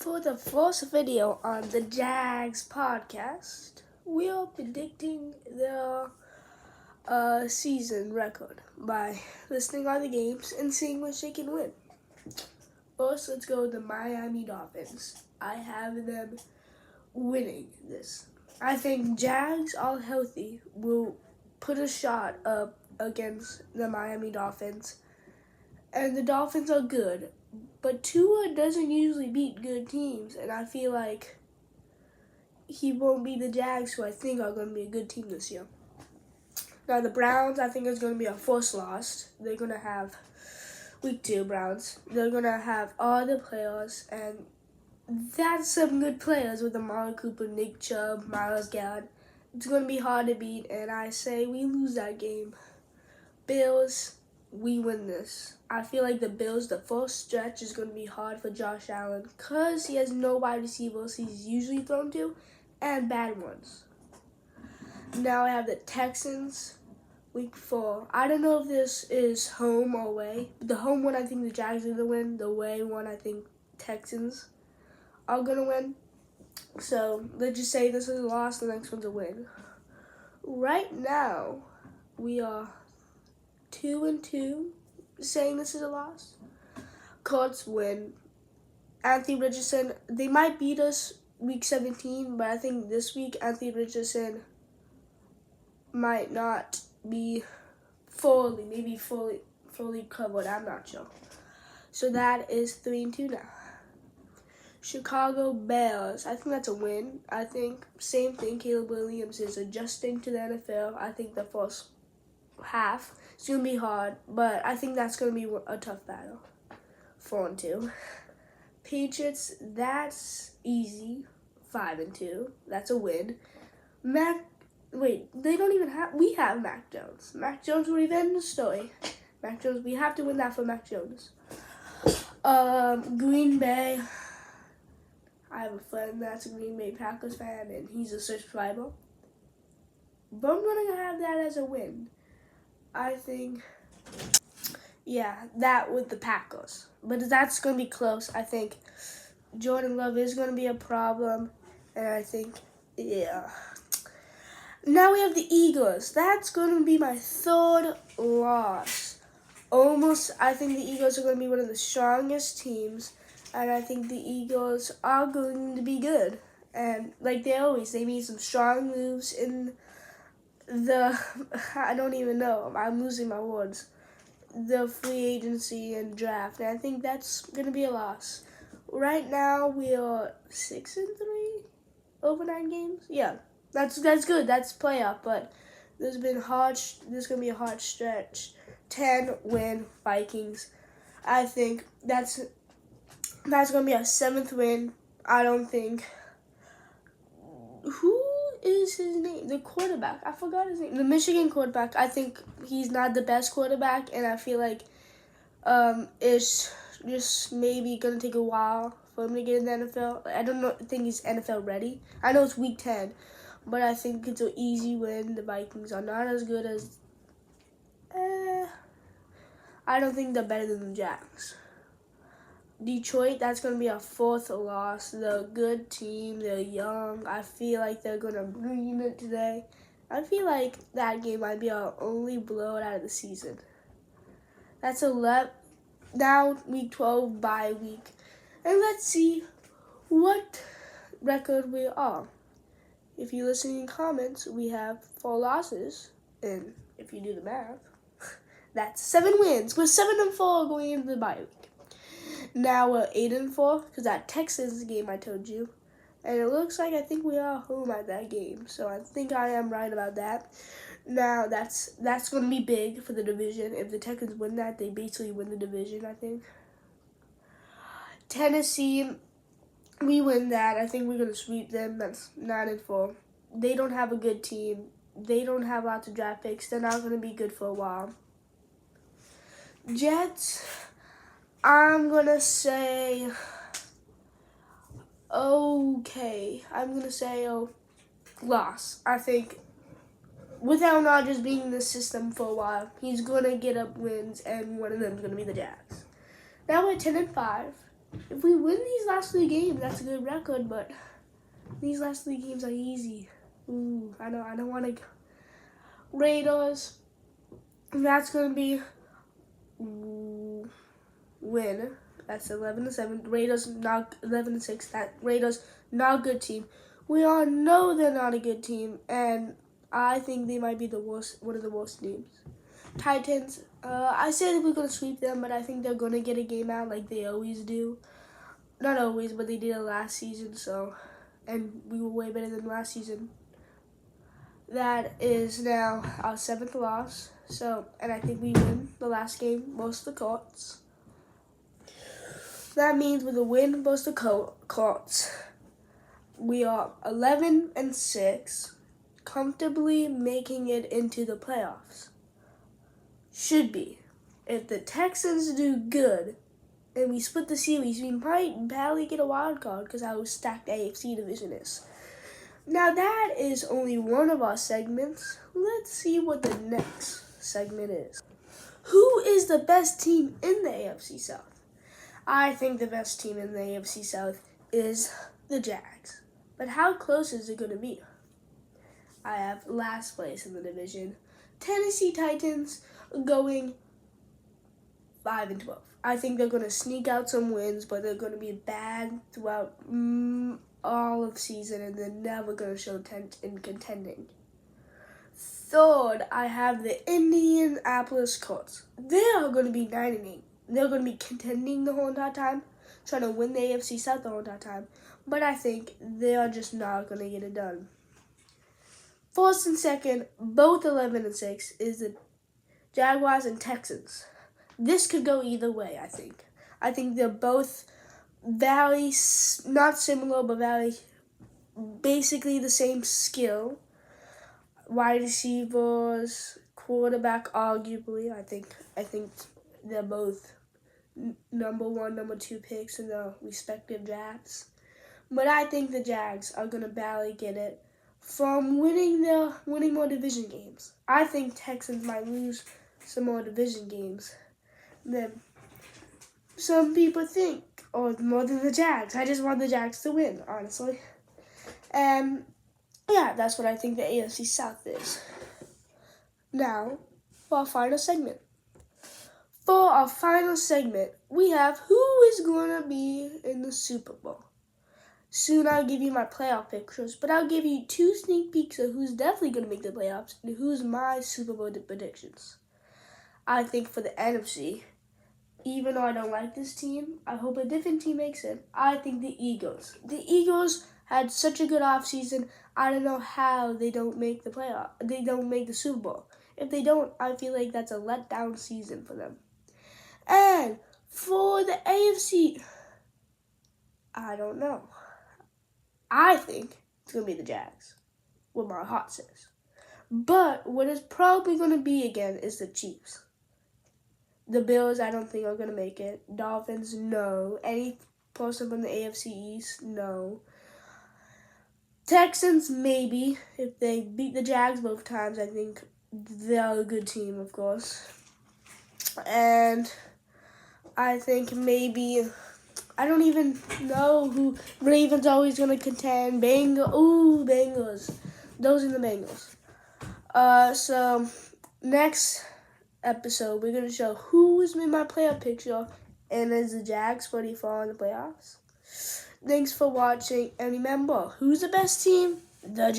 For the first video on the Jags podcast, we are predicting their season record by listening on the games and seeing which they can win. First, let's go with the Miami Dolphins. I have them winning this. I think Jags, all healthy, will put a shot up against the Miami Dolphins. And the Dolphins are good. But Tua doesn't usually beat good teams, and I feel like he won't beat the Jags, who I think are going to be a good team this year. Now, the Browns, I think, is going to be a first loss. They're going to have week 2 Browns. They're going to have all the players, and that's some good players with Amari Cooper, Nick Chubb, Myles Garrett. It's going to be hard to beat, and I say we lose that game. Bills, we win this. I feel like the Bills, the first stretch is going to be hard for Josh Allen because he has no wide receivers he's usually thrown to and bad ones. Now I have the Texans, week 4. I don't know if this is home or away. The home one, I think the Jags are going to win. The away one, I think Texans are going to win. So let's just say this is a loss, the next one's a win. Right now, we are 2-2, saying this is a loss. Colts win. Anthony Richardson, they might beat us week 17, but I think this week Anthony Richardson might not be fully covered. I'm not sure. So that is 3-2 now. Chicago Bears, I think that's a win. I think same thing. Caleb Williams is adjusting to the NFL. I think the first half it's going to be hard, but I think that's going to be a tough battle. 4-2. Patriots, that's easy. 5-2. That's a win. We have Mac Jones. Mac Jones will even the story. Mac Jones, we have to win that for Mac Jones. Green Bay, I have a friend that's a Green Bay Packers fan, and he's a subscriber. But I'm going to have that as a win. I think, that with the Packers. But that's going to be close. I think Jordan Love is going to be a problem. And I think, Now we have the Eagles. That's going to be my third loss. I think the Eagles are going to be one of the strongest teams. And I think the Eagles are going to be good. And like they made some strong moves in I don't even know. I'm losing my words. The free agency and draft. And I think that's going to be a loss. Right now, we are 6-3 over 9 games. Yeah, that's good. That's playoff. But there's going to be a hard stretch. 10-win Vikings. I think that's going to be a 7th win. I don't think. Who is his name? The quarterback. I forgot his name. The Michigan quarterback. I think he's not the best quarterback, and I feel like it's just maybe gonna take a while for him to get in the NFL. I don't think he's NFL ready. I know it's week 10, but I think it's an easy win. The Vikings are not as good as. I don't think they're better than the Jags. Detroit, that's going to be a 4th loss. They're a good team. They're young. I feel like they're going to bring it today. I feel like that game might be our only blowout out of the season. That's 11. Now, week 12, bye week. And let's see what record we are. If you listen in comments, we have 4 losses. And if you do the math, that's 7 wins. We're 7-4 going into the bye week. Now we're 8-4 because that Texans game I told you, and it looks like I think we are home at that game. So I think I am right about that. Now that's going to be big for the division. If the Texans win that, they basically win the division. I think. Tennessee, we win that. I think we're going to sweep them. That's 9-4. They don't have a good team. They don't have lots of draft picks. They're not going to be good for a while. Jets. I'm going to say, loss. I think without Rodgers being in the system for a while, he's going to get up wins, and one of them is going to be the Jags. Now we're 10-5. If we win these last 3 games, that's a good record, but these last 3 games are easy. Ooh, I don't want to. Raiders, that's going to be win. That's 11-7. Raiders not 11-6. That Raiders not a good team. We all know they're not a good team, and I think they might be the worst, one of the worst teams. Titans, I said we're gonna sweep them, but I think they're gonna get a game out like they always do. Not always, but they did it last season. So, and we were way better than last season. That is now our 7th loss. So, and I think we win the last game, most of the courts. That means with a win, most of the courts, we are 11-6, comfortably making it into the playoffs. Should be. If the Texans do good and we split the series, we might barely get a wild card because how stacked AFC division is. Now that is only one of our segments. Let's see what the next segment is. Who is the best team in the AFC South? I think the best team in the AFC South is the Jags. But how close is it going to be? I have last place in the division. Tennessee Titans going 5-12. I think they're going to sneak out some wins, but they're going to be bad throughout all of season, and they're never going to show intent in contending. Third, I have the Indianapolis Colts. They are going to be 9-8. They're going to be contending the whole entire time, trying to win the AFC South the whole entire time. But I think they are just not going to get it done. First and second, both 11-6, is the Jaguars and Texans. This could go either way, I think. I think they're both very, not similar, but very basically the same skill. Wide receivers, quarterback, arguably. I think they're both number 1, number 2 picks in the respective drafts. But I think the Jags are going to barely get it from winning more division games. I think Texans might lose some more division games than some people think, or more than the Jags. I just want the Jags to win, honestly. And yeah, that's what I think the AFC South is. Now, for our final segment. For our final segment, we have who is going to be in the Super Bowl. Soon I'll give you my playoff pictures, but I'll give you 2 sneak peeks of who's definitely going to make the playoffs and who's my Super Bowl predictions. I think for the NFC, even though I don't like this team, I hope a different team makes it. I think the Eagles. The Eagles had such a good offseason. I don't know how they don't make the playoff. They don't make the Super Bowl. If they don't, I feel like that's a letdown season for them. And for the AFC, I don't know. I think it's going to be the Jags, what my heart says. But what it's probably going to be again is the Chiefs. The Bills, I don't think are going to make it. Dolphins, no. Any person from the AFC East, no. Texans, maybe. If they beat the Jags both times, I think they're a good team, of course. And I think maybe, I don't even know who. Ravens always going to contend. Bengals. Those are the Bengals. So, next episode, we're going to show who is in my playoff picture and is the Jags pretty far in the playoffs. Thanks for watching, and remember, who's the best team? The Jags.